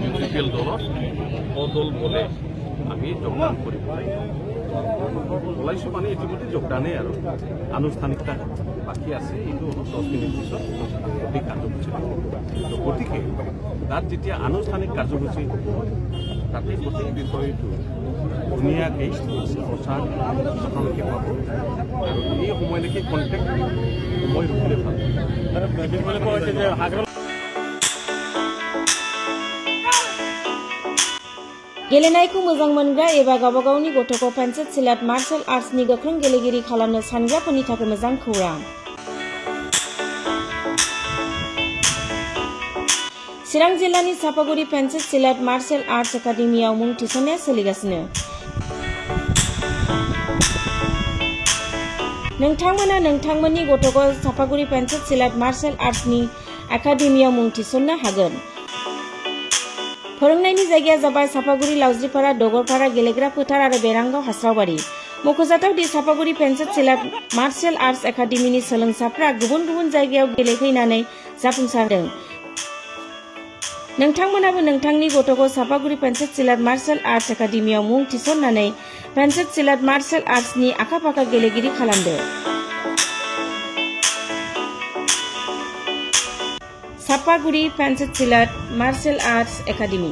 UPPL দলৰ অদল বলে আমি যোগদান কৰিব ওলাইছোঁ মানে ইতিমধ্যে যোগদানেই আৰু আনুষ্ঠানিকতা বাকী আছে এইটো 10 মিনিট পিছত সঠিক কাৰ্যসূচী তো গতিকে তাত যেতিয়া আনুষ্ঠানিক কাৰ্যসূচী হ'ব তাতে গোটেই বিষয়টো ধুনীয়াকৈ প্ৰচাৰ আপোনালোকে পাব আৰু এই সময়লৈকে কণ্টেক্ট সময় ৰখিলে ভাল। गेलेनायखौ मोजां मोनग्रा एबा गावबा गावनि गथ'खौ पेन्सिल सिलाट मार्शल आर्ट्सनि गोख्रों गेलेगिरि खालामनो सानग्राफोरनि थाखाय मोजां खौरां। चिरां जिल्लानि सापागुरि पेन्सिल सिलाट मार्शल आर्ट्स एकाडेमियाव मुं थिसननाया सोलिगासिनो। नोंथांमोना नोंथांमोननि गथ'खौ सापागुरि पेन्सिल सिलाट मार्शल आर्ट्सनि एकाडेमियाव मुं थिसननो हागोन। फोरोंनायनि जायगाया जाबाय सापागुरि लावज्रिपारा डगरपारा गेलेग्रा फोथार आरो बेरांगाव हास्रावबारि। मख'जाथाव दि सापागुरि पेन्सिल सिलाट मार्शल आर्ट्स एकाडेमिनि सोलोंसाफ्रा गुबुन गुबुन जायगायाव गेलेहैनानै जाफुंसारदों। नोंथांमोनाबो नोंथांनि गथ'खौ सापागुरि पेन्सिल सिलाट मार्शल आर्ट्स एकाडेमियाव मुं थिसननानै पेन्सिल सिलाट मार्शल आर्ट्सनि आखा-फाखा गेलेगिरि खालामदो। Sapaguri pencil सिलाट martial arts academy.